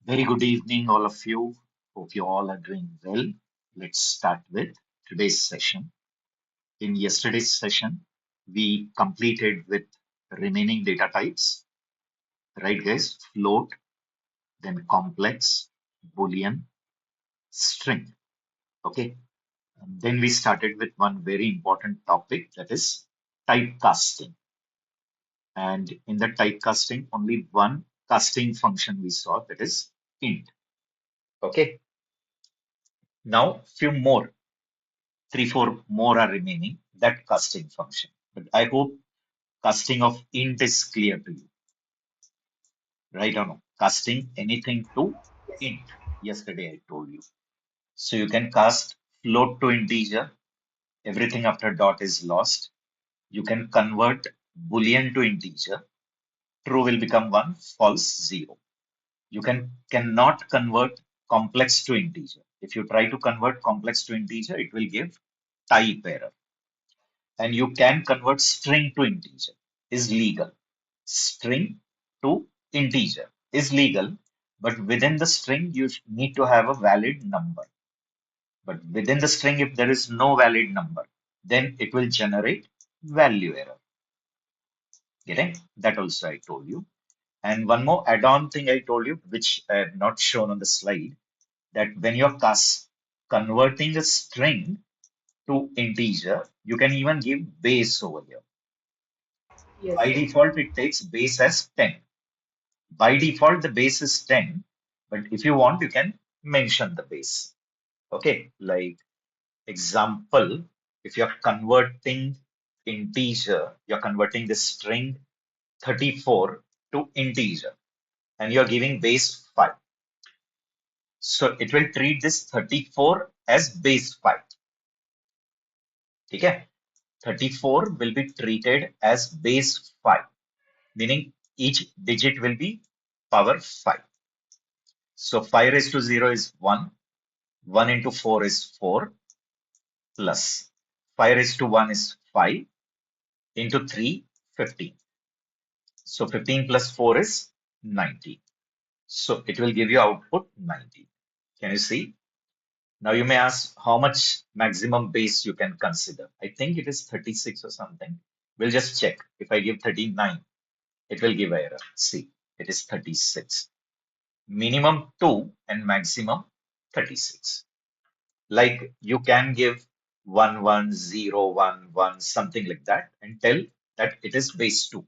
Very good evening, all of you. Hope you all are doing well. Let's start with today's session. In yesterday's session, we completed with remaining data types, right, guys? Float, then complex, Boolean, string. Okay. And then we started with one very important topic that is typecasting. And in the typecasting, only one casting function we saw that is int. Okay. Now, few more three, four more are remaining, that casting function. But I hope casting of int is clear to you, right or no? Casting anything to int. Yesterday I told you. So you can cast float to integer, everything after dot is lost. You can convert boolean to integer, true will become 1, false 0. You cannot convert complex to integer. If you try to convert complex to integer, it will give type error. And you can convert string to integer is legal. String to integer is legal, but within the string you need to have a valid number. But within the string, if there is no valid number, then it will generate value error. Getting that also I told you. And one more add-on thing I told you, which I have not shown on the slide, that when you're converting a string to integer, you can even give base over here. Yes, By yes. default, it takes base as 10. By default, the base is 10, but if you want, you can mention the base. Okay, like example, if you're converting integer, you're converting the string 34 to integer, and you're giving base 5. So it will treat this 34 as base 5. Okay, 34 will be treated as base 5, meaning each digit will be power 5. So 5 raised to 0 is 1. 1 into 4 is 4 plus 5 raised to 1 is 5 into 3, 15. So 15 plus 4 is 90. So it will give you output 90. Can you see? Now you may ask how much maximum base you can consider. I think it is 36 or something. We'll just check. If I give 39, it will give error. See, it is 36. Minimum 2 and maximum 36. Like you can give 11011 something like that and tell that it is base 2.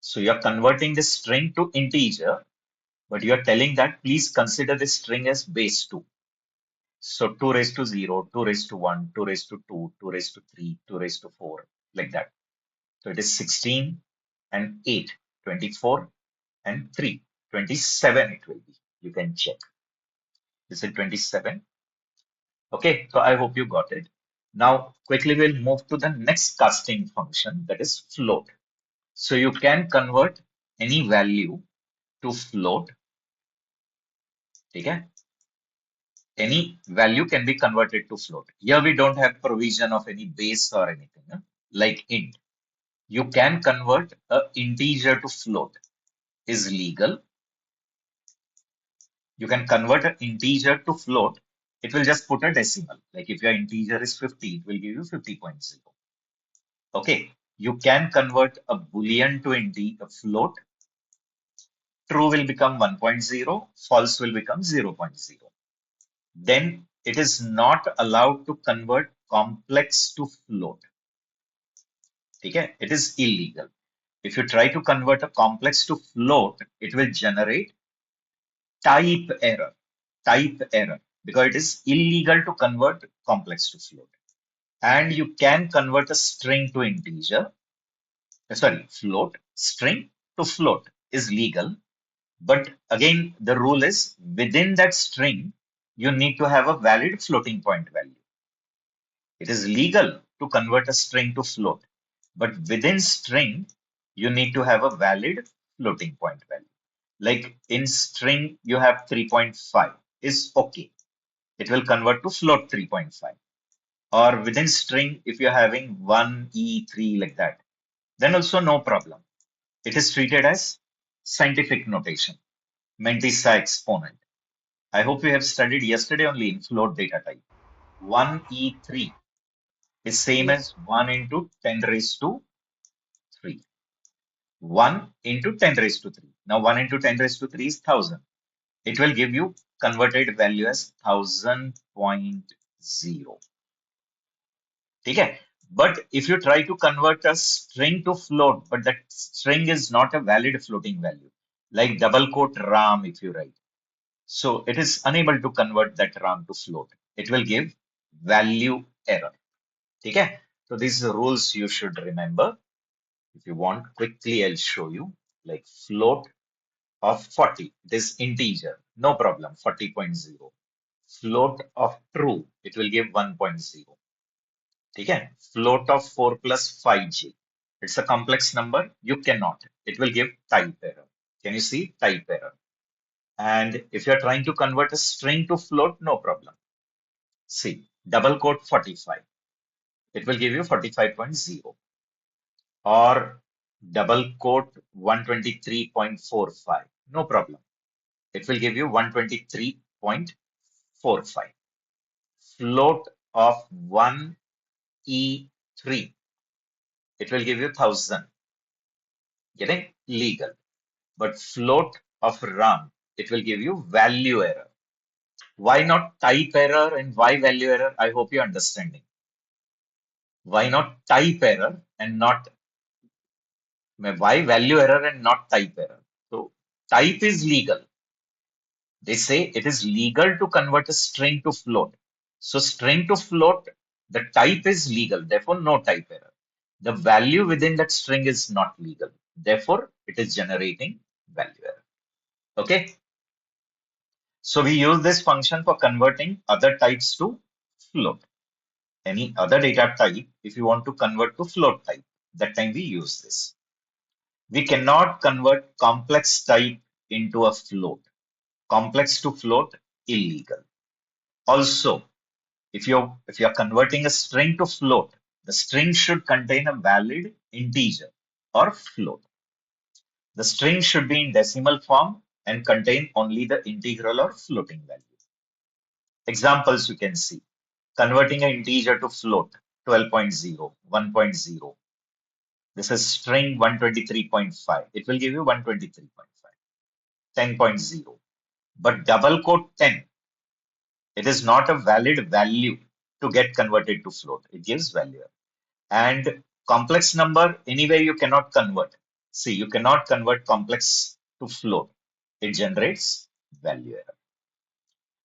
So you're converting the string to integer, but you're telling that please consider this string as base 2. So 2 raised to 0, 2 raised to 1, 2 raised to 2, 2 raised to 3, 2 raised to 4, like that. So it is 16 and 8, 24 and 3, 27 it will be. You can check. Is it 27? Okay, so I hope you got it. Now, quickly we'll move to the next casting function, that is float. So you can convert any value to float. Okay? Any value can be converted to float. Here we don't have provision of any base or anything, like int. You can convert a integer to float is legal. You can convert an integer to float. It will just put a decimal. Like if your integer is 50, it will give you 50.0. Okay, you can convert a boolean to a float. True will become 1.0, false will become 0.0. Then it is not allowed to convert complex to float. Okay, it is illegal. If you try to convert a complex to float, it will generate type error. Type error because it is illegal to convert complex to float. And you can convert a string to integer. Sorry, float. String to float is legal. But again, the rule is within that string, you need to have a valid floating point value. It is legal to convert a string to float, but within string, you need to have a valid floating point value. Like in string, you have 3.5 is okay. It will convert to float 3.5. Or within string, if you're having 1E3 like that, then also no problem. It is treated as scientific notation. Mantissa exponent. I hope we have studied yesterday only in float data type. 1e3 is same Yes. as 1 into 10 raised to 3. 1 into 10 raised to 3. Now 1 into 10 raised to 3 is 1000. It will give you converted value as 1000.0. Okay? But if you try to convert a string to float, but that string is not a valid floating value, like double quote RAM if you write. So it is unable to convert that RAM to float. It will give value error. Okay? So these are rules you should remember. If you want, quickly I'll show you. Like float of 40, it is integer, no problem, 40.0. Float of true, it will give 1.0. Okay? Float of 4 plus 5j. It's a complex number, you cannot. It will give type error. Can you see type error? And if you're trying to convert a string to float, no problem. See, double quote 45. It will give you 45.0. Or double quote 123.45. No problem. It will give you 123.45. Float of 1e3. It will give you 1000. Getting legal. But float of RAM, it will give you value error. Why not type error and why value error? I hope you're understanding. Why not type error and not why value error and not type error? So type is legal. They say it is legal to convert a string to float. So string to float, the type is legal, therefore no type error. The value within that string is not legal. Therefore, it is generating value error. Okay. So we use this function for converting other types to float. Any other data type, if you want to convert to float type, that time we use this. We cannot convert complex type into a float. Complex to float, illegal. Also, if you're converting a string to float, the string should contain a valid integer or float. The string should be in decimal form and contain only the integral or floating value. Examples you can see. Converting an integer to float, 12.0, 1.0. This is string 123.5. It will give you 123.5, 10.0. But double quote 10, it is not a valid value to get converted to float. It gives value. And complex number, anyway, you cannot convert. See, you cannot convert complex to float. It generates value error.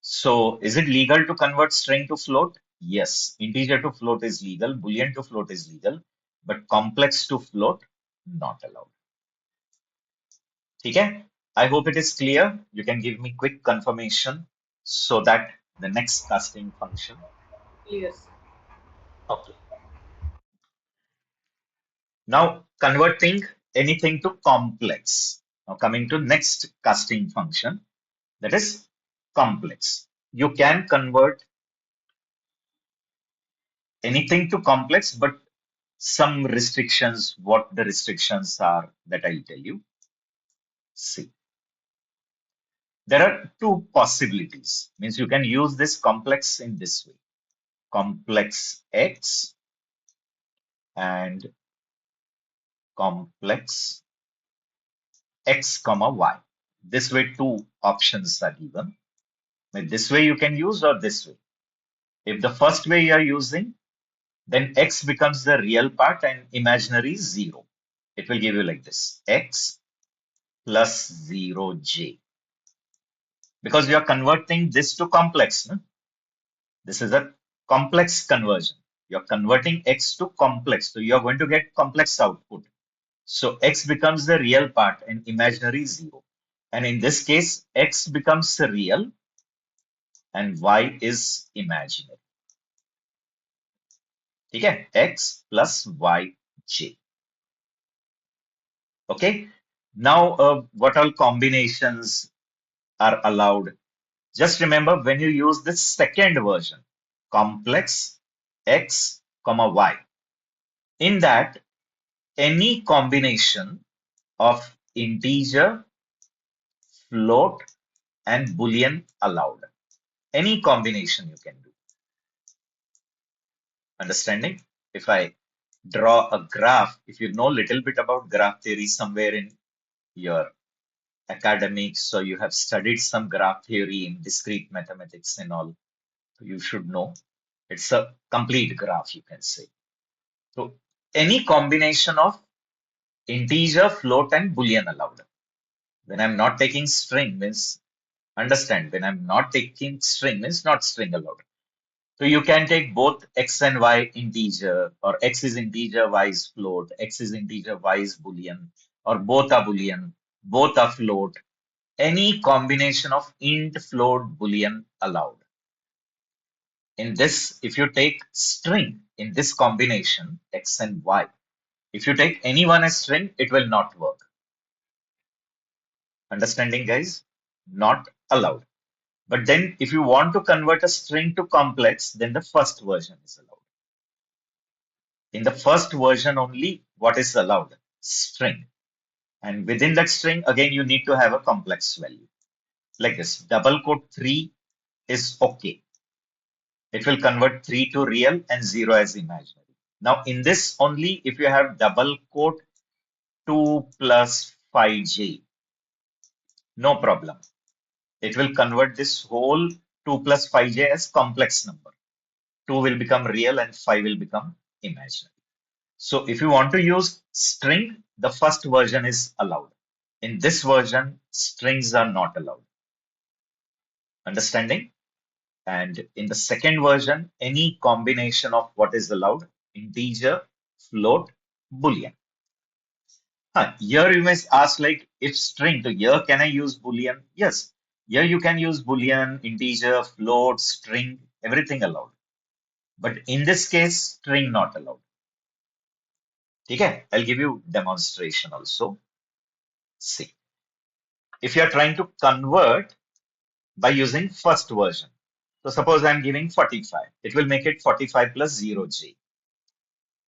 So, is it legal to convert string to float? Yes. Integer to float is legal. Boolean to float is legal. But complex to float, not allowed. Okay? I hope it is clear. You can give me quick confirmation so that the next casting function. Yes. Okay. Now converting anything to complex. Now coming to next casting function, that is complex. You can convert anything to complex, but some restrictions, what the restrictions are that I'll tell you. See, there are two possibilities. Means you can use this complex in this way. Complex X and complex X comma Y. This way two options are given. This way you can use or this way. If the first way you are using, then x becomes the real part and imaginary is 0. It will give you like this, x plus 0j. Because you are converting this to complex. No? This is a complex conversion. You are converting x to complex. So you are going to get complex output. So x becomes the real part and imaginary is 0. And in this case, x becomes the real and y is imaginary. Okay, x plus yj. Okay. Now, what all combinations are allowed? Just remember when you use this second version, complex x comma y. In that, any combination of integer, float, and boolean allowed. Any combination you can do. Understanding? If I draw a graph, if you know little bit about graph theory somewhere in your academics, so you have studied some graph theory in discrete mathematics and all, you should know. It's a complete graph, you can say. So any combination of integer, float, and boolean allowed. When I'm not taking string means understand when I'm not taking string means not string allowed. So you can take both x and y integer, or x is integer, y is float, x is integer, y is boolean, or both are boolean, both are float. Any combination of int, float, boolean allowed. In this, if you take string in this combination, x and y, if you take any one as string, it will not work. Understanding, guys? Not allowed. But then if you want to convert a string to complex, then the first version is allowed. In the first version only, what is allowed? String. And within that string, again, you need to have a complex value. Like this, double quote 3 is okay. It will convert 3 to real and 0 as imaginary. Now, in this only, if you have double quote 2 plus 5j, no problem. It will convert this whole 2 plus 5j as complex number. 2 will become real and 5 will become imaginary. So if you want to use string, the first version is allowed. In this version, strings are not allowed. Understanding? And in the second version, any combination of what is allowed, integer, float, boolean. Here you may ask like if string, so here can I use boolean? Yes. Here you can use boolean, integer, float, string, everything allowed. But in this case, string not allowed. Okay, I'll give you demonstration also. See, if you are trying to convert by using first version, so suppose I'm giving 45, it will make it 45 plus 0j.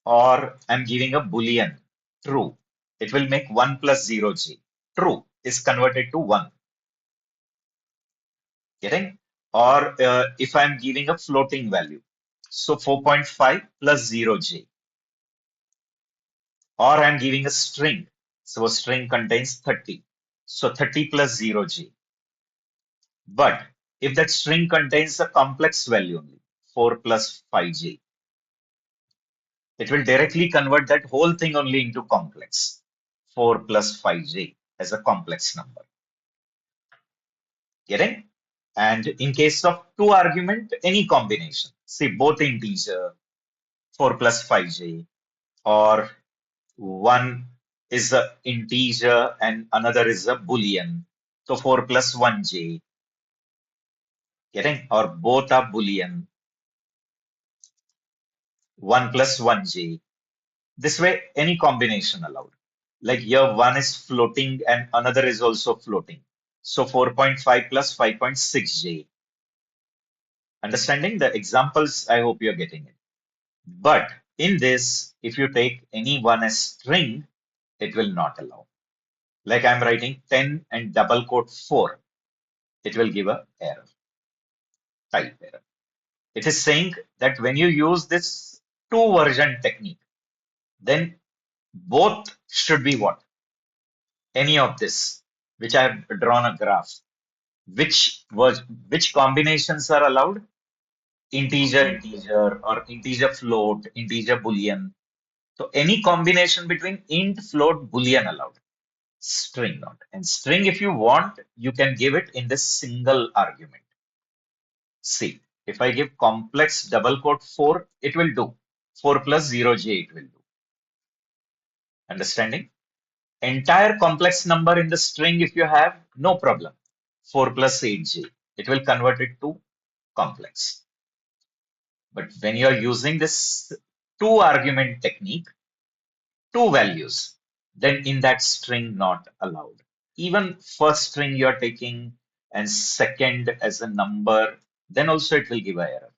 Or I'm giving a boolean true, it will make 1 plus 0j. True is converted to 1. Getting? Or if I'm giving a floating value, so 4.5 plus 0j. Or I'm giving a string, so a string contains 30, so 30 plus 0j. But if that string contains a complex value only, 4 plus 5j, it will directly convert that whole thing only into complex, 4 plus 5j as a complex number. Getting? And in case of two argument, any combination, say both integer, 4 plus 5j, or one is a integer and another is a boolean, so 4 plus 1j. Getting? Or both are boolean, 1 plus 1j. This way, any combination allowed. Like here, one is floating and another is also floating. So 4.5 plus 5.6j. Understanding the examples, I hope you're getting it. But in this, if you take any one as string, it will not allow. Like I'm writing 10 and double quote 4, it will give a error, type error. It is saying that when you use this two version technique, then both should be what? Any of this, which I have drawn a graph, which combinations are allowed? Integer, integer, or integer float, integer boolean. So any combination between int, float, boolean allowed. String not. And string, if you want, you can give it in this single argument. See, if I give complex double quote 4, it will do. 4 plus 0j, it will do. Understanding? Entire complex number in the string, if you have, no problem. 4 plus 8j, it will convert it to complex. But when you are using this two argument technique, two values, then in that string not allowed. Even first string you are taking and second as a number, then also it will give an error.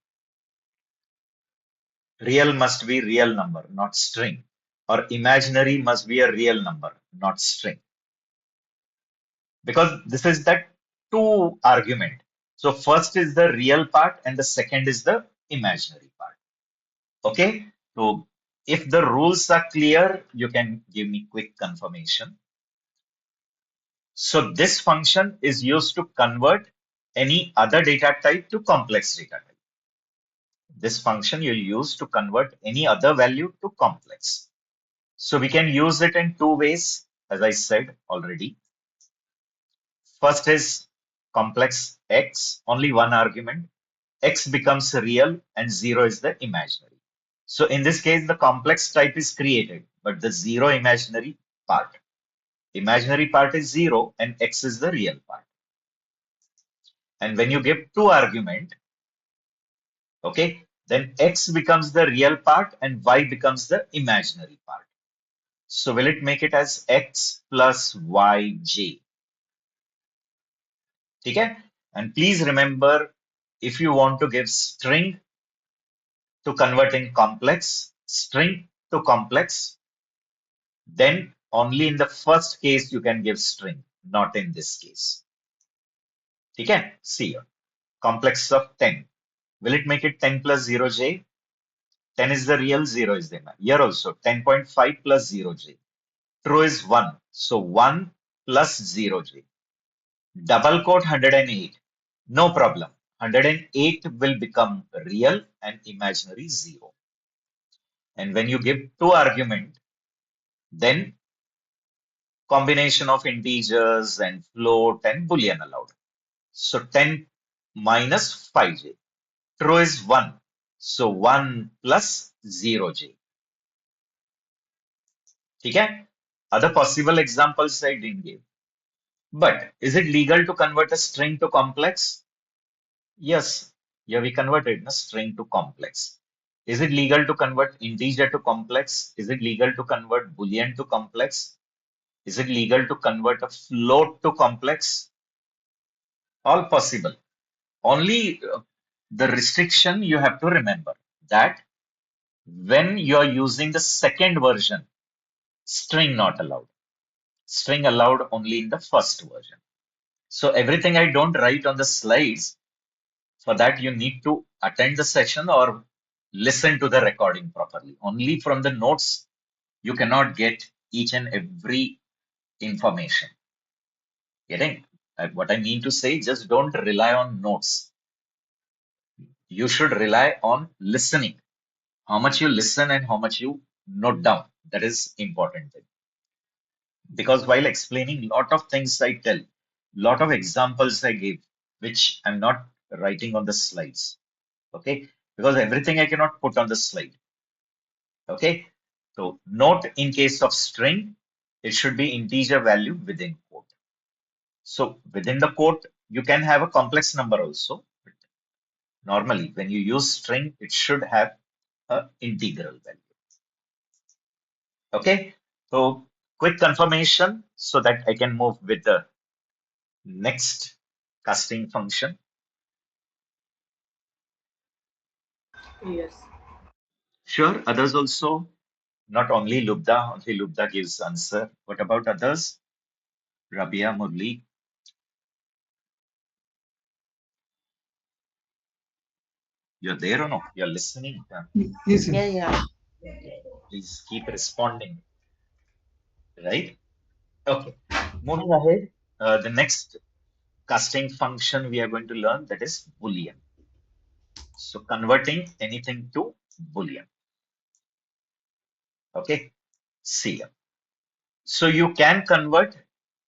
Real must be real number, not string. Or imaginary must be a real number, not string. because this is that two argument. So first is the real part and the second is the imaginary part. Okay. So if the rules are clear, you can give me quick confirmation. So this function is used to convert any other data type to complex data type. This function you'll use to convert any other value to complex. So we can use it in two ways, as I said already. First is complex x, only one argument. X becomes real and 0 is the imaginary. So in this case, the complex type is created, but the 0 imaginary part. Imaginary part is 0 and x is the real part. And when you give two argument, okay, then x becomes the real part and y becomes the imaginary part. So will it make it as x plus yj? Okay? And please remember, if you want to give string to convert in complex, string to complex, then only in the first case you can give string, not in this case. Okay? See here. Complex of 10. Will it make it 10 plus 0j? 10 is the real, 0 is the imaginary. Here also 10.5 plus 0j. True is 1. So 1 plus 0j. Double quote 108. No problem. 108 will become real and imaginary 0. And when you give two argument, then combination of integers and float and boolean allowed. So 10 minus 5j. True is 1. So 1 plus 0j. Okay? Other possible examples I didn't give. But is it legal to convert a string to complex? Yes. Yeah, we converted a string to complex. Is it legal to convert integer to complex? Is it legal to convert boolean to complex? Is it legal to convert a float to complex? All possible. Only the restriction you have to remember that when you are using the second version, string not allowed. String allowed only in the first version. So everything I don't write on the slides, for that you need to attend the session or listen to the recording properly. Only from the notes, you cannot get each and every information. Getting what I mean to say, just don't rely on notes. You should rely on listening. How much you listen and how much you note down. That is important thing. Because while explaining lot of things I tell, lot of examples I give, which I'm not writing on the slides. Okay, because everything I cannot put on the slide. Okay, so note in case of string, it should be integer value within quote. So within the quote, you can have a complex number also. But normally, when you use string, it should have a integral value. Okay, so quick confirmation so that I can move with the next casting function. Yes. Sure, others also, not only Lubda gives answer. What about others? Rabia, Murli, you're there or no? You're listening. Yes, Yeah, yes. yeah. Please keep responding, right? Okay, moving ahead. The next casting function we are going to learn, that is Boolean. So converting anything to Boolean. Okay, see here. So you can convert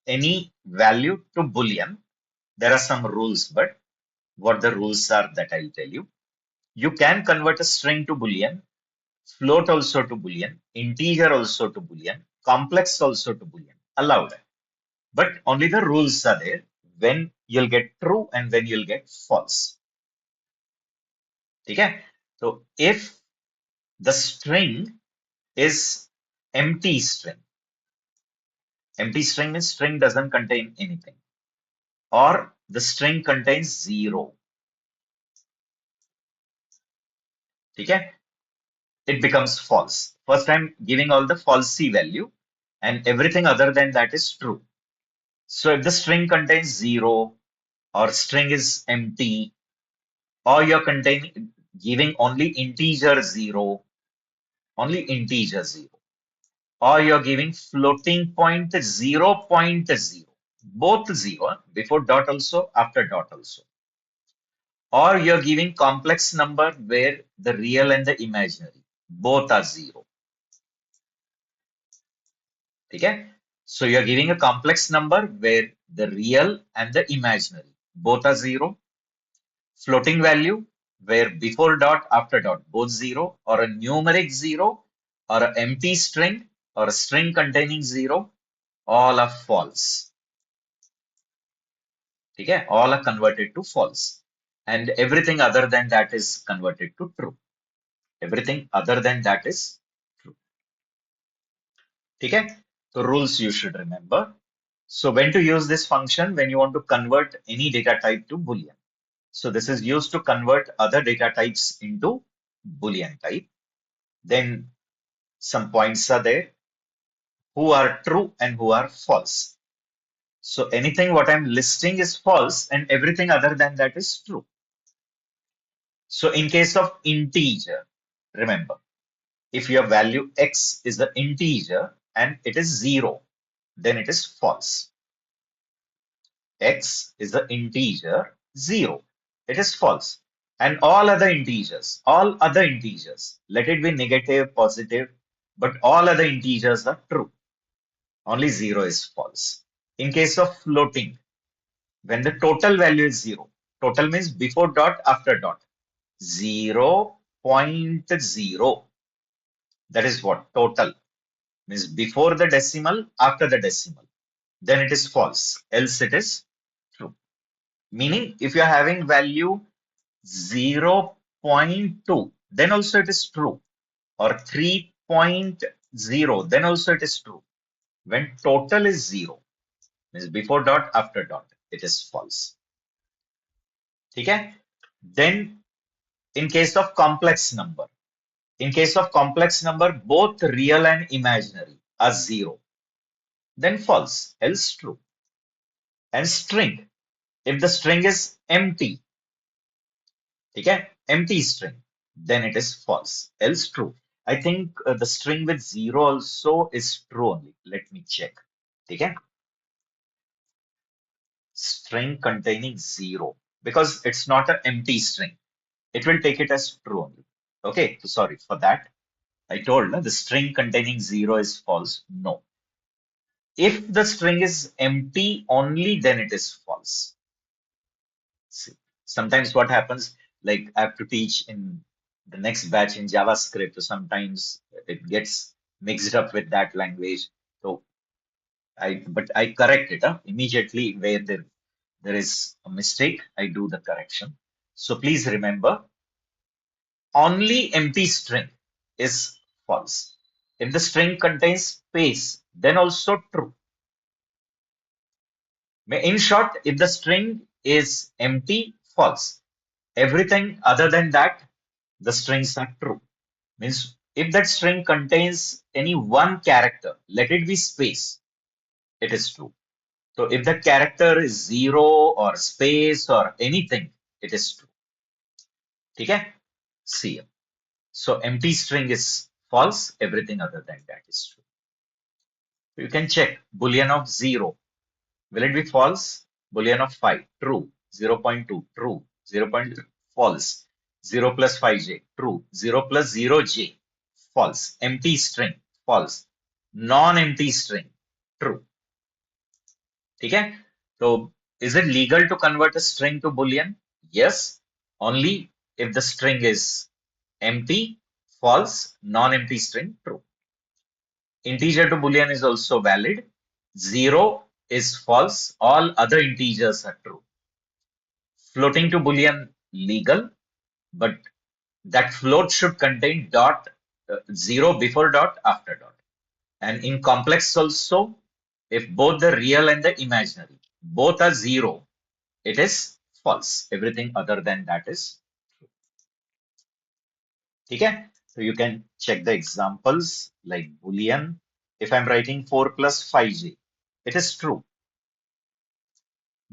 any value to Boolean. There are some rules, but what the rules are that I'll tell you. You can convert a string to Boolean, float also to Boolean, integer also to Boolean, complex also to Boolean. Allowed. But only the rules are there when you'll get true and when you'll get false. Okay? So if the string is empty string means string doesn't contain anything, or the string contains 0. Okay? It becomes false. First I'm giving all the falsy value and everything other than that is true. So if the string contains 0 or string is empty or you're containing giving only integer 0, only integer 0, or you're giving floating point 0.0, both 0 before dot also, after dot also, or you're giving complex number where the real and the imaginary both are 0. Okay? So you're giving a complex number where the real and the imaginary both are 0, floating value where before dot, after dot both 0, or a numeric 0, or an empty string, or a string containing 0, all are false. Okay? All are converted to false. And everything other than that is converted to true. Everything other than that is true. Okay? So rules you should remember. So when to use this function when you want to convert any data type to Boolean. So this is used to convert other data types into Boolean type. Then some points are there who are true and who are false. So anything what I'm listing is false and everything other than that is true. So in case of integer, remember, if your value x is the integer and it is 0, then it is false. X is the integer 0. It is false. And all other integers, let it be negative, positive, but all other integers are true. Only 0 is false. In case of floating, when the total value is 0, total means before dot, after dot, 0.0. That is what total means, before the decimal, after the decimal. Then it is false, else it is true. Meaning, if you are having value 0.2, then also it is true, or 3.0, then also it is true. When total is 0, means before dot, after dot, it is false. Okay? Then, in case of complex number, both real and imaginary are 0, then false, else true. And string, if the string is empty, okay, empty string, then it is false, else true. I think the string with 0 also is true only. Let me check. Okay, string containing 0, because it's not an empty string. It will take it as true only. Okay, so sorry for that. I told the string containing 0 is false. No. If the string is empty only, then it is false. See, sometimes what happens, like I have to teach in the next batch in JavaScript, so sometimes it gets mixed up with that language. So but I correct it immediately where there is a mistake. I do the correction. So please remember, only empty string is false. If the string contains space, then also true. In short, if the string is empty, false. Everything other than that, the strings are true. Means if that string contains any one character, let it be space, it is true. So if the character is 0 or space or anything, it is true. Okay? See here. So empty string is false, everything other than that is true. You can check Boolean of 0. Will it be false? Boolean of 5, true. 0.2, true. 0.3, false. 0 plus 5j, true. 0 plus 0j, false. Empty string, false. Non-empty string, true. Okay? So, is it legal to convert a string to Boolean? Yes, only if the string is empty, false, non-empty string, true. Integer to Boolean is also valid. 0 is false, all other integers are true. Floating to Boolean legal, but that float should contain dot 0 before dot, after dot. And in complex also, if both the real and the imaginary, both are 0, it is false. Everything other than that is true. Okay? So you can check the examples like Boolean. If I'm writing 4 plus 5j, it is true.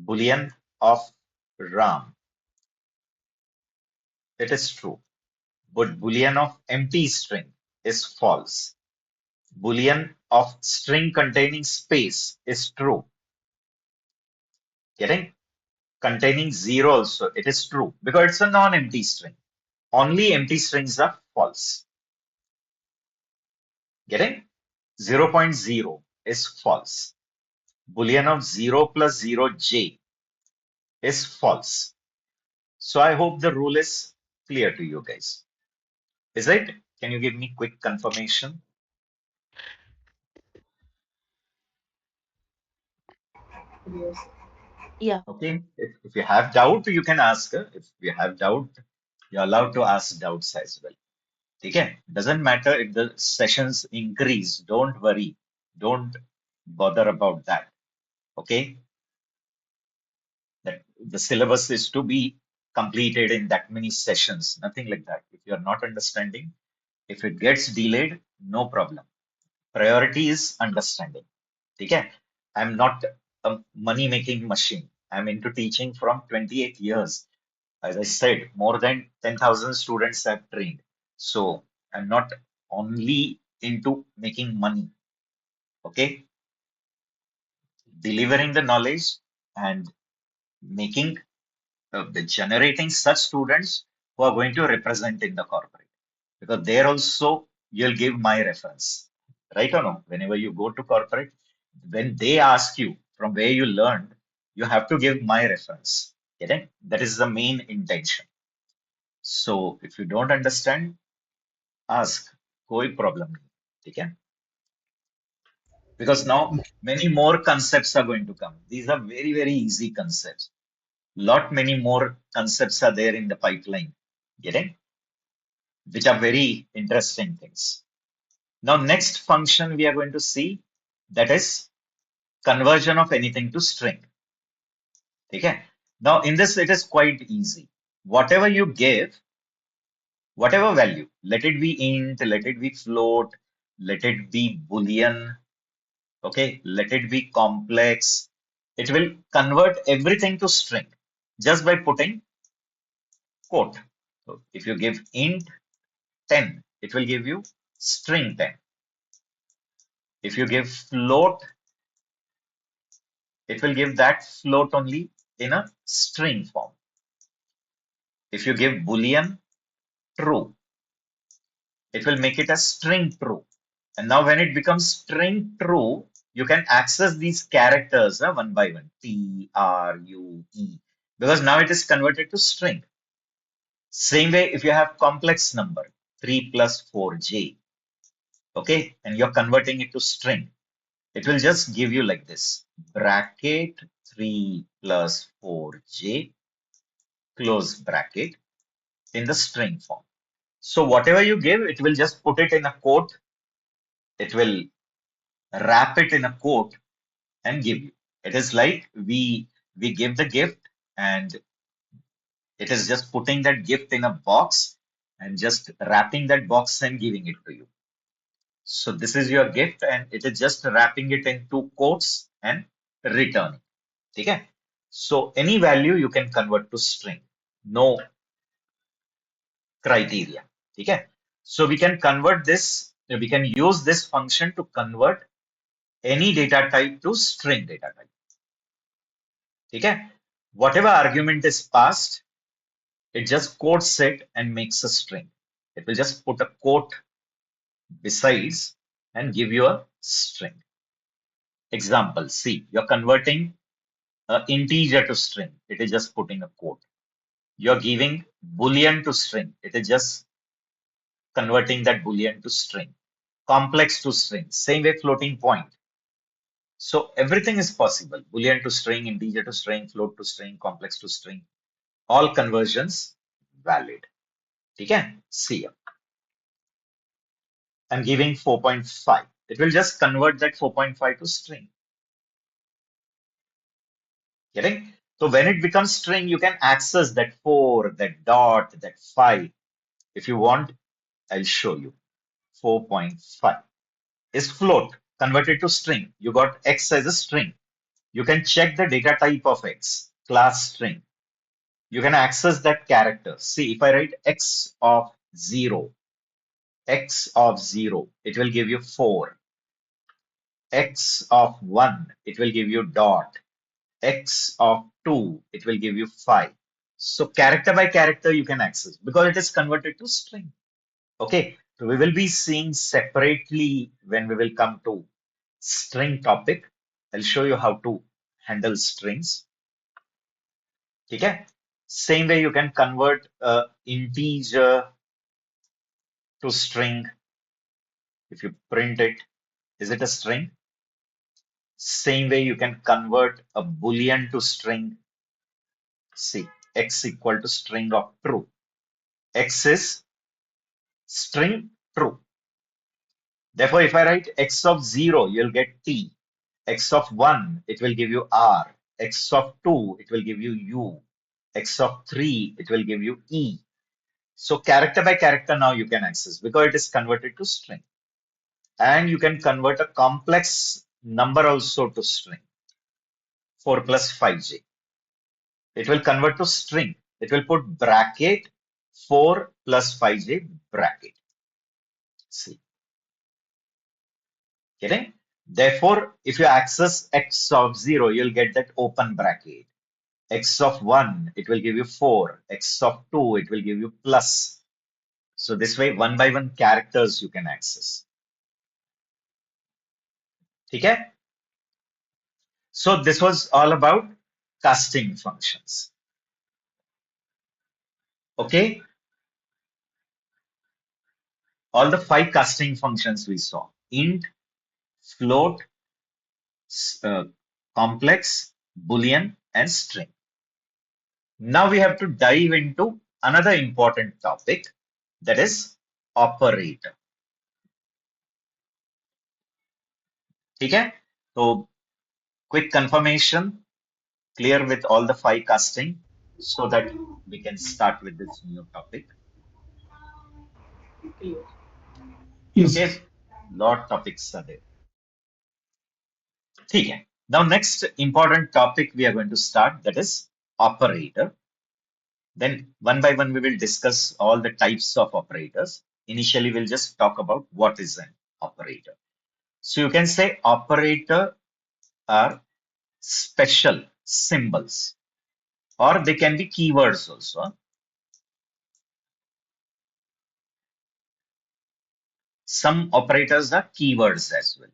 Boolean of Ram. It is true. But Boolean of empty string is false. Boolean of string containing space is true. Getting? Containing zero also, it is true because it's a non-empty string. Only empty strings are false. Getting? Zero point zero is false. Boolean of 0 plus 0j is false. So I hope the rule is clear to you guys. Is it? Can you give me quick confirmation? Yes. Yeah. Okay. If you have doubt, you can ask. If you have doubt, you're allowed to ask doubts as well. Okay. Doesn't matter if the sessions increase. Don't worry. Don't bother about that. Okay. That the syllabus is to be completed in that many sessions. Nothing like that. If you're not understanding, if it gets delayed, no problem. Priority is understanding. Okay. I'm not a money making machine. I'm into teaching from 28 years. As I said, more than 10,000 students have trained. So I'm not only into making money. Okay. Delivering the knowledge and making the generating such students who are going to represent in the corporate. Because there also you'll give my reference. Right or no? Whenever you go to corporate, when they ask you from where you learned, you have to give my reference. Getting? That is the main intention. So if you don't understand, ask. कोई problem नहीं. ठीक है? Because now many more concepts are going to come. These are very, very easy concepts. Lot many more concepts are there in the pipeline. Getting? Which are very interesting things. Now, next function we are going to see, that is conversion of anything to string. Okay. Now, in this, it is quite easy. Whatever you give, whatever value, let it be int, let it be float, let it be boolean, okay, let it be complex. It will convert everything to string just by putting quote. So if you give int 10, it will give you string 10. If you give float, it will give that float only in a string form. If you give boolean true, it will make it a string true. And now when it becomes string true, you can access these characters one by one, T, R, U, E, because now it is converted to string. Same way, if you have complex number, 3 plus 4j, okay, and you're converting it to string, it will just give you like this, bracket 3 plus 4j, close bracket, in the string form. So whatever you give, it will just put it in a quote. It will wrap it in a quote and give you. It is like we give the gift and it is just putting that gift in a box and just wrapping that box and giving it to you. So this is your gift and it is just wrapping it in two quotes and returning. Okay? So any value you can convert to string. No criteria. Okay? So we can convert this, we can use this function to convert any data type to string data type. Okay? Whatever argument is passed, it just quotes it and makes a string. It will just put a quote besides and give you a string. Example, see, you're converting an integer to string. It is just putting a quote. You're giving boolean to string. It is just converting that boolean to string. Complex to string. Same way floating point. So everything is possible. Boolean to string, integer to string, float to string, complex to string. All conversions valid. Okay? See ya. I'm giving 4.5. It will just convert that 4.5 to string. Getting? So when it becomes string, you can access that 4, that dot, that 5. If you want, I'll show you. 4.5 is float converted to string. You got x as a string. You can check the data type of X, class string. You can access that character. See, if I write X of 0, X of 0, it will give you 4. X of 1, it will give you dot. X of 2, it will give you 5. So character by character you can access because it is converted to string. Okay, so we will be seeing separately when we will come to string topic. I'll show you how to handle strings. Okay, same way you can convert integer to string. If you print it, is it a string? Same way you can convert a boolean to string. See, x equal to string of true. X is string true. Therefore, if I write x of 0, you'll get t. X of 1, it will give you r. X of 2, it will give you u. X of 3, it will give you e. So character by character now you can access because it is converted to string. And you can convert a complex number also to string. 4 plus 5j. It will convert to string. It will put bracket 4 plus 5j bracket. See, getting? Therefore, if you access x of 0, you'll get that open bracket. X of 1, it will give you 4. X of 2, it will give you plus. So this way, one by one characters you can access. Okay? So this was all about casting functions. Okay? All the 5 casting functions we saw: int, float, uh, complex, boolean, and string. Now we have to dive into another important topic, that is operator. Okay? So quick confirmation, clear with all the 5 casting so that we can start with this new topic. Clear. Yes. Okay? Lot topics are there. Okay. Now next important topic we are going to start, that is operator. Then one by one we will discuss all the types of operators. Initially we'll just talk about what is an operator. So you can say operator are special symbols, or they can be keywords also. Some operators are keywords as well.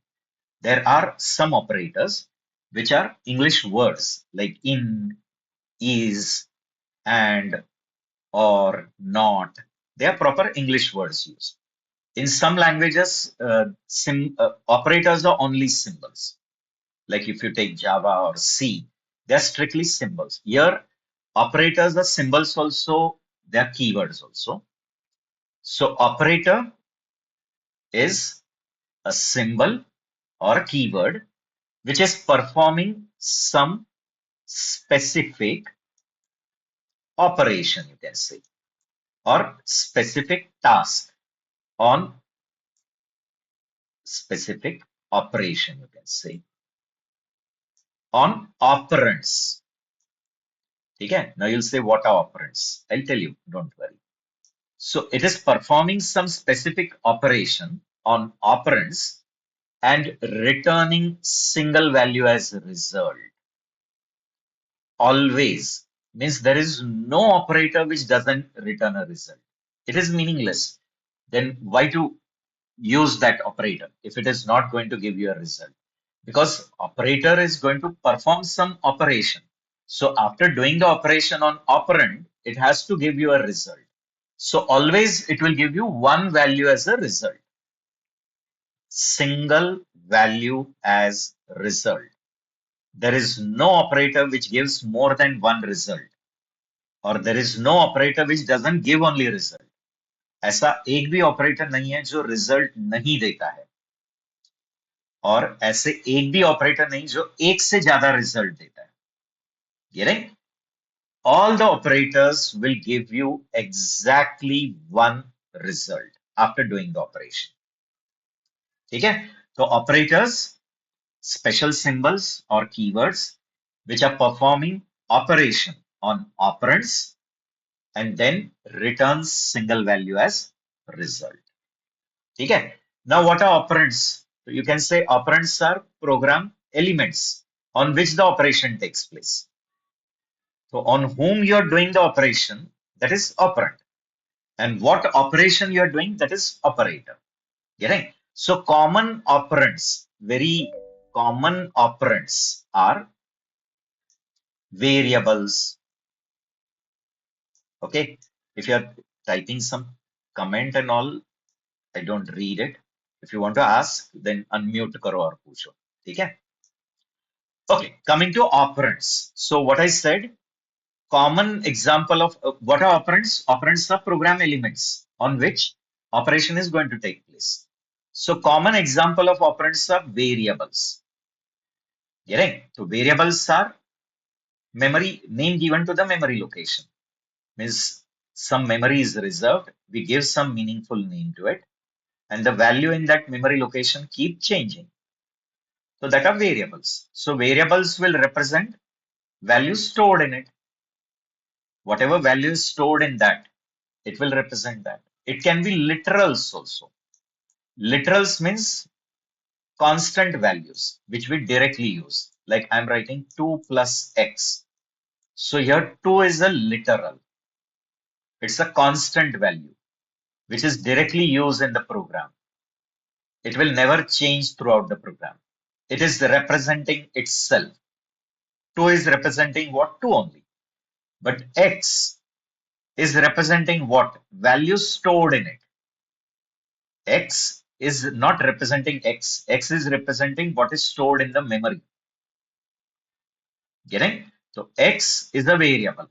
There are some operators which are English words like in, is, and, or, not. They are proper English words used. In some languages, operators are only symbols. Like if you take Java or C, they're strictly symbols. Here, operators are symbols also, they're keywords also. So operator is a symbol or a keyword which is performing some specific operation, you can say, or specific task on specific operation, you can say, on operands. Okay, now you'll say, what are operands? I'll tell you, don't worry. So it is performing some specific operation on operands and returning single value as a result. Always means there is no operator which doesn't return a result. It is meaningless. Then why to use that operator if it is not going to give you a result? Because operator is going to perform some operation. So after doing the operation on operand, it has to give you a result. So always it will give you one value as a result. Single value as result. There is no operator which gives more than one result, और there is no operator which doesn't give only result. ऐसा एक भी operator नहीं है जो result नहीं देता है, और ऐसे एक भी ऑपरेटर नहीं जो एक से ज्यादा रिजल्ट देता है. Getting? All the operators will give you exactly one result after doing the operation. ठीक है? तो operators special symbols or keywords which are performing operation on operands and then returns single value as result. Okay. Now what are operands? So you can say operands are program elements on which the operation takes place. So on whom you are doing the operation, that is operand. And what operation you are doing, that is operator. Getting? So common operands, very common operands are variables. Okay. If you are typing some comment and all, I don't read it. If you want to ask, then unmute karo aur pucho. Okay. Okay. Coming to operands. So what I said, common example of what are operands? Operands are program elements on which operation is going to take place. So common example of operands are variables. Getting? So variables are memory name given to the memory location. Means some memory is reserved. We give some meaningful name to it, and the value in that memory location keep changing. So that are variables. So variables will represent values stored in it. Whatever value is stored in that, it will represent that. It can be literals also. Literals means constant values, which we directly use. Like I'm writing 2 plus x. So here 2 is a literal. It's a constant value, which is directly used in the program. It will never change throughout the program. It is representing itself. 2 is representing what? 2 only. But x is representing what? Value stored in it. X is not representing x. X is representing what is stored in the memory. Getting? So x is a variable.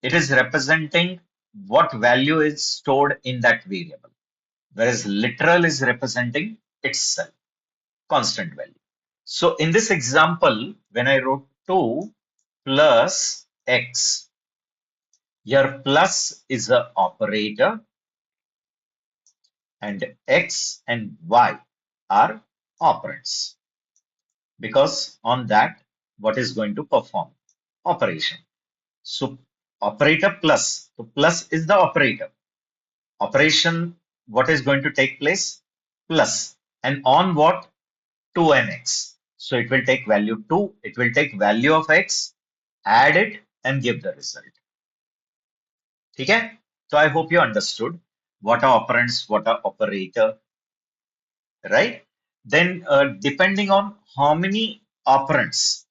It is representing what value is stored in that variable. Whereas literal is representing itself, constant value. So in this example, when I wrote 2 plus x, your plus is a operator and x and y are operands. Because on that, what is going to perform? Operation. So operator plus. So plus is the operator. Operation, what is going to take place? Plus. And on what? 2 and x. So it will take value 2. It will take value of x, add it and give the result. Okay? So I hope you understood what are operands, what are operator, right? Then depending on how many operands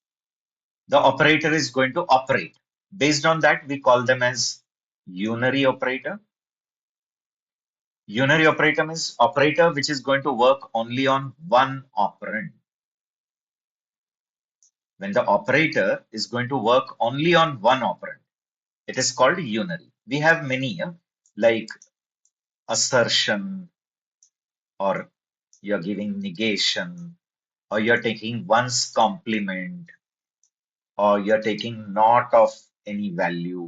the operator is going to operate. Based on that, we call them as unary operator. Unary operator means operator which is going to work only on one operand. When the operator is going to work only on one operand, it is called unary. We have many like assertion, or you're giving negation, or you're taking one's complement, or you're taking not of any value.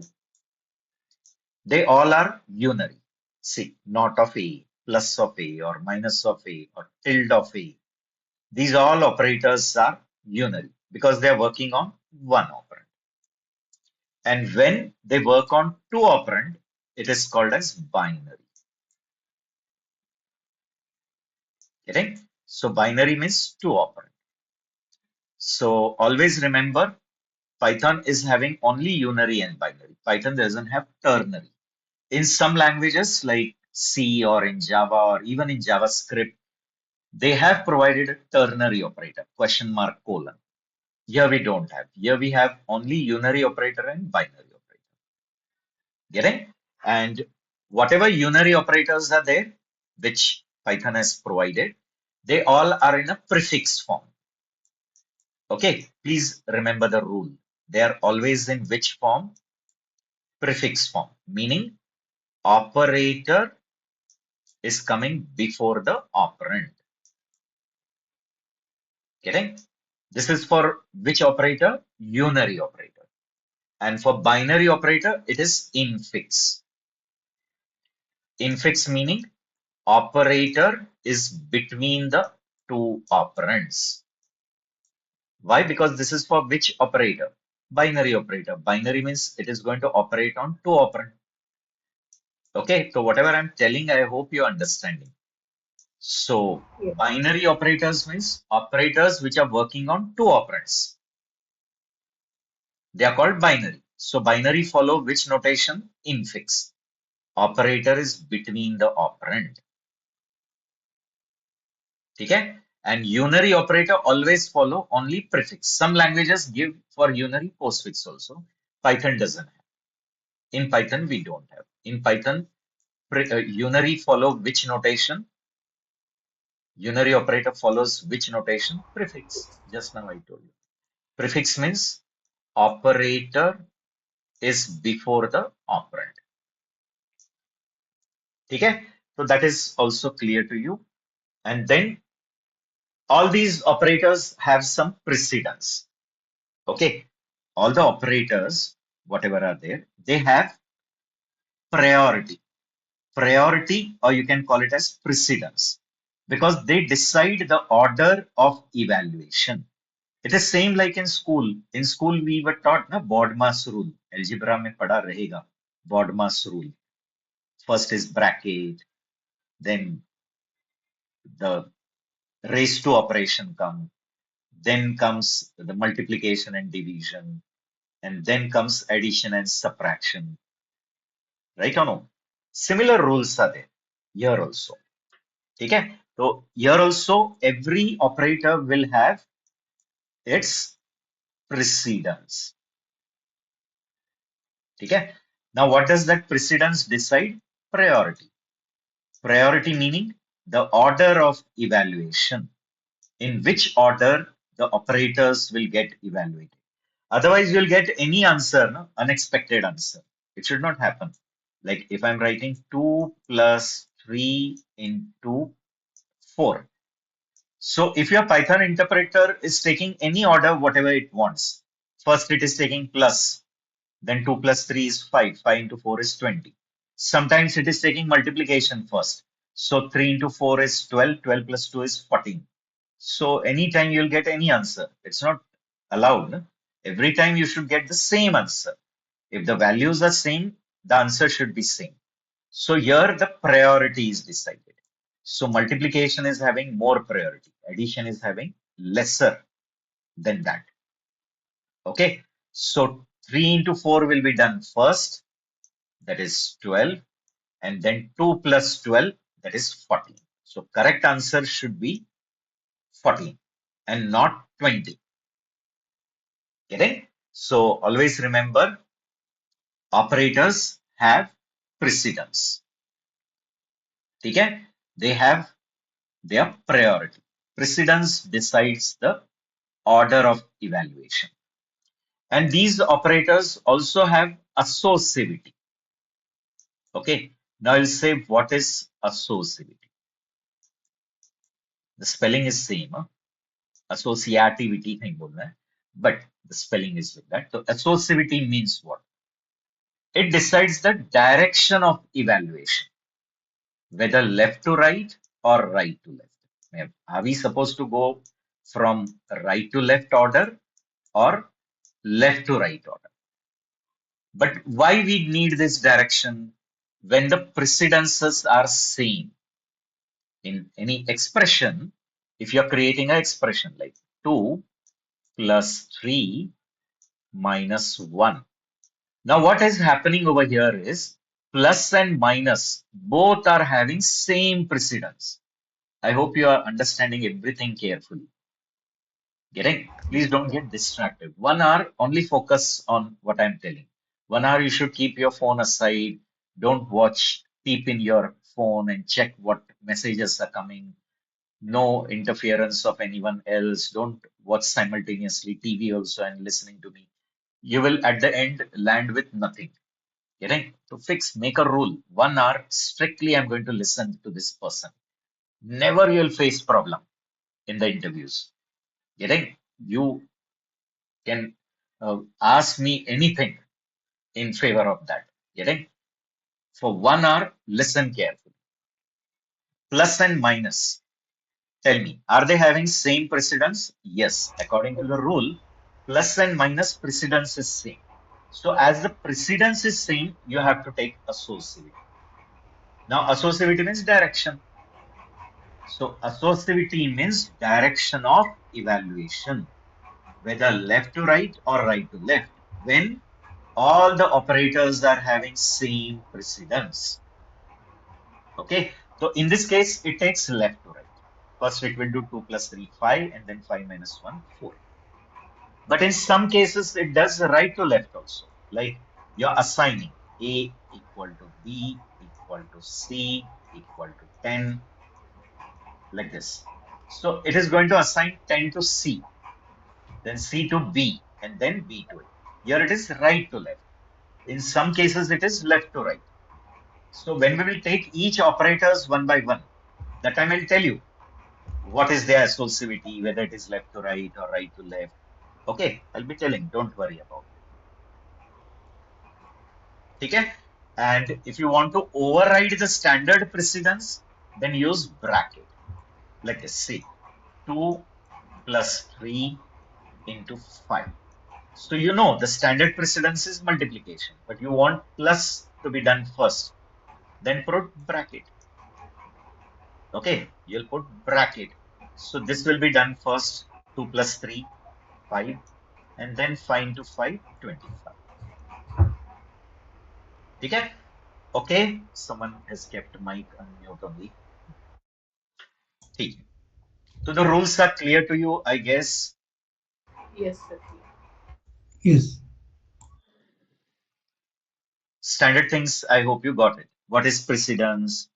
They all are unary. See, not of A, plus of A, or minus of A, or tilde of A. These all operators are unary because they are working on one operand. And when they work on two operand, it is called as binary. Getting? So binary means two operand. So always remember, Python is having only unary and binary. Python doesn't have ternary. In some languages like C or in Java or even in JavaScript, they have provided a ternary operator, question mark colon. Here we don't have. Here we have only unary operator and binary operator. Getting? And whatever unary operators are there, which Python has provided, they all are in a prefix form. Okay, please remember the rule. They are always in which form? Prefix form, meaning operator is coming before the operand. Getting? This is for which operator? Unary operator. And for binary operator, it is infix. Infix meaning operator is between the two operands. Why? Because this is for which operator? Binary operator. Binary means it is going to operate on two operand. Okay, so whatever I'm telling, I hope you're understanding. So Yes. binary operators means operators which are working on two operands. They are called binary. So binary follow which notation? Infix. Operator is between the operand. Okay? And unary operator always follow only prefix. Some languages give for unary postfix also. Python doesn't have. In Python, we don't have. In Python, unary follow which notation? Unary operator follows which notation? Prefix. Just now I told you. Prefix means operator is before the operand. Okay? So that is also clear to you. And then all these operators have some precedence. Okay? All the operators, whatever are there, they have priority. Priority, or you can call it as precedence, because they decide the order of evaluation. It is same like in school. In school, we were taught na BODMAS rule. Algebra में पढ़ा रहेगा BODMAS rule. First is bracket, then the raise to operation come, then comes the multiplication and division, and then comes addition and subtraction. Right or no? Similar rules are there here also. Okay? So here also every operator will have its precedence. Okay? Now what does that precedence decide? Priority. Priority meaning the order of evaluation, in which order the operators will get evaluated. Otherwise, you'll get any answer, no? Unexpected answer. It should not happen. Like if I'm writing 2 plus 3 into 4. So if your Python interpreter is taking any order, whatever it wants, first it is taking plus, then 2 plus 3 is 5, 5 into 4 is 20. Sometimes it is taking multiplication first. So 3 into 4 is 12, 12 plus 2 is 14. So anytime you'll get any answer. It's not allowed. No? Every time you should get the same answer. If the values are same, the answer should be same. So here the priority is decided. So multiplication is having more priority. Addition is having lesser than that. Okay. So 3 into 4 will be done first. That is 12. And then 2 plus 12, that is 14. So correct answer should be 14 and not 20. Getting? So always remember operators have precedence. Okay? They have their priority. Precedence decides the order of evaluation. And these operators also have associativity. Okay. Now I'll say what is associativity. The spelling is same. Huh? Associativity नहीं बोलना है, but the spelling is like that. So associativity means what? It decides the direction of evaluation, whether left to right or right to left. Are we supposed to go from right to left order or left to right order? But why we need this direction? When the precedences are same in any expression, if you're creating an expression like 2 plus 3 minus 1. Now what is happening over here is plus and minus both are having same precedence. I hope you are understanding everything carefully. Getting? Please don't get distracted. 1 hour, only focus on what I'm telling. 1 hour, you should keep your phone aside. Don't watch, peep in your phone and check what messages are coming. No interference of anyone else. Don't watch simultaneously TV also and listening to me. You will at the end land with nothing. Getting? To fix, make a rule. 1 hour, strictly I'm going to listen to this person. Never you'll face problem in the interviews. Getting? You can ask me anything in favor of that. Getting? For 1 hour, listen carefully. Plus and minus. Tell me, are they having same precedence? Yes, according to the rule, plus and minus precedence is same. So as the precedence is same, you have to take associativity. Now associativity means direction. So associativity means direction of evaluation, whether left to right or right to left, when all the operators are having same precedence. Okay, so in this case, it takes left to right. First, it will do 2 plus 3, 5, and then 5 minus 1, 4. But in some cases, it does right to left also. Like you're assigning A equal to B equal to C equal to 10, like this. So it is going to assign 10 to C, then C to B, and then B to A. Here it is right to left. In some cases, it is left to right. So when we will take each operators one by one, that time I'll tell you what is their associativity, whether it is left to right or right to left. Okay, I'll be telling, don't worry about it. Okay? And if you want to override the standard precedence, then use bracket. Like this, say 2 plus 3 into 5. So you know the standard precedence is multiplication, but you want plus to be done first. Then put bracket. Okay, you'll put bracket. So this will be done first, 2 plus 3, 5, and then 5 into 5, 25. Okay? Okay, someone has kept mic unmute only. Okay. So the rules are clear to you, I guess. Yes, sir. Yes. Standard things, I hope you got it. What is precedence?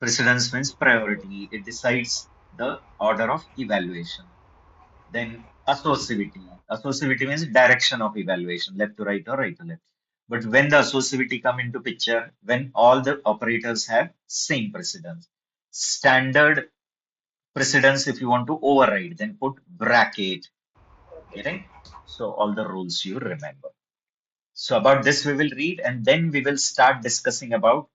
Precedence means priority. It decides the order of evaluation. Then associativity. Associativity means direction of evaluation, left to right or right to left. But when the associativity come into picture, when all the operators have same precedence. Standard precedence, if you want to override, then put bracket. Okay. Getting? So all the rules you remember. So about this we will read and then we will start discussing about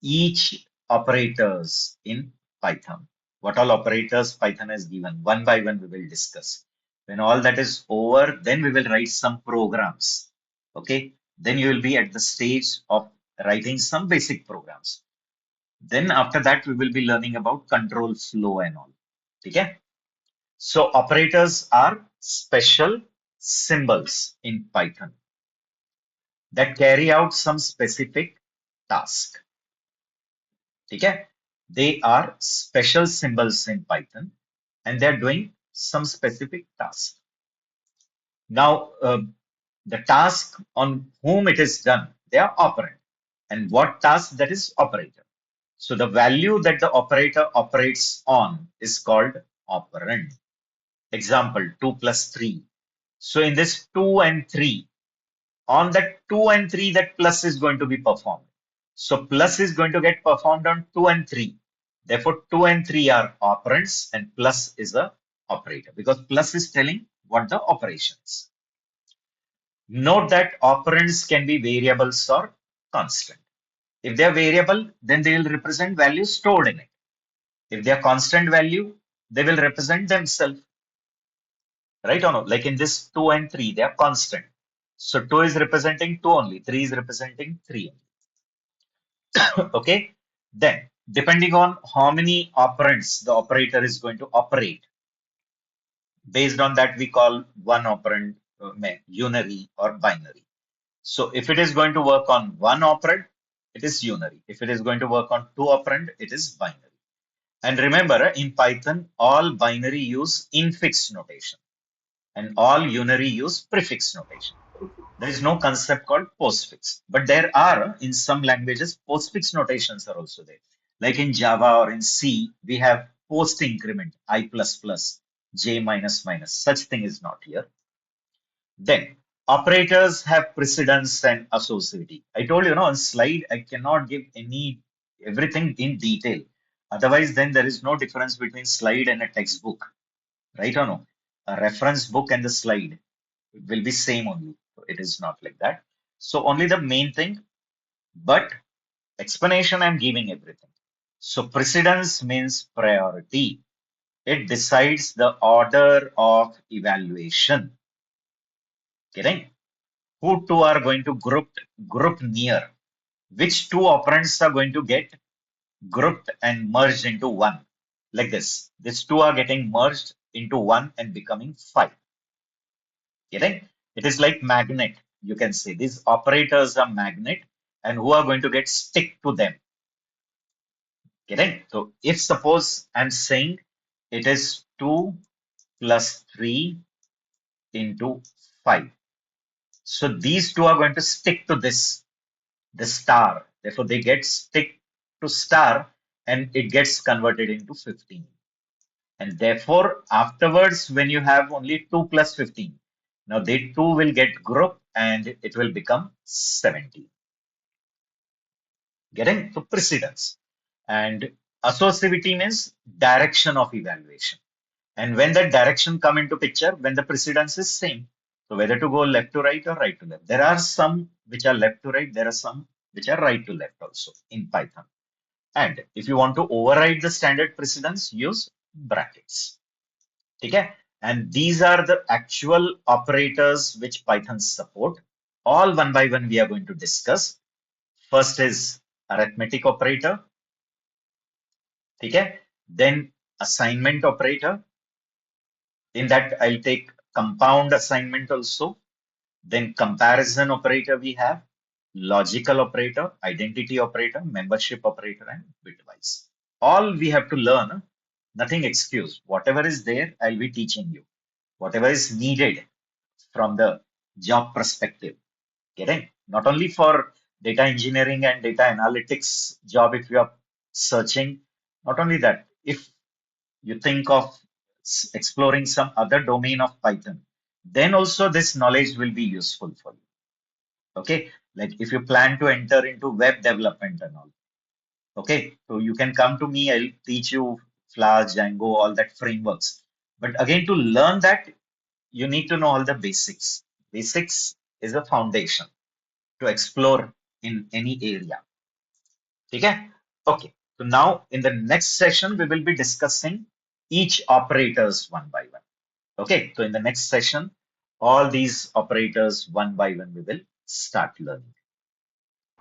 each operators in Python. What all operators Python has given. One by one we will discuss. When all that is over, then we will write some programs. Okay. Then you will be at the stage of writing some basic programs. Then after that, we will be learning about control flow and all. Okay. So operators are special symbols in Python that carry out some specific task. Okay? They are special symbols in Python and they're doing some specific task. Now, the task on whom it is done, they are operand. And what task that is operator. So the value that the operator operates on is called operand. Example, 2 plus 3. So in this 2 and 3, on that 2 and 3, that plus is going to be performed. So plus is going to get performed on 2 and 3. Therefore, 2 and 3 are operands and plus is the operator because plus is telling what the operations. Note that operands can be variables or constant. If they are variable, then they will represent values stored in it. If they are constant value, they will represent themselves. Right or no? Like in this 2 and 3, they are constant. So 2 is representing 2 only, 3 is representing 3 only. Okay. Then, depending on how many operands the operator is going to operate, based on that we call one operand unary or binary. So if it is going to work on one operand, it is unary. If it is going to work on two operand, it is binary. And remember, in Python, all binary use infix notation and all unary use prefix notation. There is no concept called postfix, but there are in some languages postfix notations are also there. Like in Java or in C, we have post increment I plus plus, J minus minus. Such thing is not here. Then operators have precedence and associativity. I told you, on slide I cannot give everything in detail. Otherwise, then there is no difference between slide and a textbook, right or no? A reference book and the slide will be same only. It is not like that. So only the main thing, but explanation I'm giving everything. So precedence means priority. It decides the order of evaluation. Getting? Who two are going to group near? Which two operands are going to get grouped and merged into one? Like this. These two are getting merged into one and becoming five. Getting? It is like magnet. You can say these operators are magnet and who are going to get stick to them. Getting? So if suppose I'm saying it is 2 plus 3 into 5. So these two are going to stick to the star. Therefore, they get stick to star and it gets converted into 15. And therefore, afterwards, when you have only 2 plus 15, now they two will get grouped and it will become 17. Getting to precedence. And associativity means direction of evaluation. And when that direction come into picture, when the precedence is same. So whether to go left to right or right to left. There are some which are left to right. There are some which are right to left also in Python. And if you want to override the standard precedence, use brackets. Okay? And these are the actual operators which Python support. All one by one we are going to discuss. First is arithmetic operator. Okay? Then assignment operator. In that, I'll take compound assignment also. Then comparison operator we have, logical operator, identity operator, membership operator, and bitwise. All we have to learn, nothing excuse. Whatever is there, I'll be teaching you. Whatever is needed from the job perspective. Getting? Not only for data engineering and data analytics job if you are searching, not only that, if you think of exploring some other domain of Python, then also this knowledge will be useful for you. Okay, like if you plan to enter into web development and all, okay, so you can come to me, I'll teach you Flash, Django, all that frameworks. But again, to learn that, you need to know all the basics. Basics is a foundation to explore in any area. Okay, okay. So now in the next session, we will be discussing each operators one by one. Okay, so in the next session, all these operators one by one we will start learning.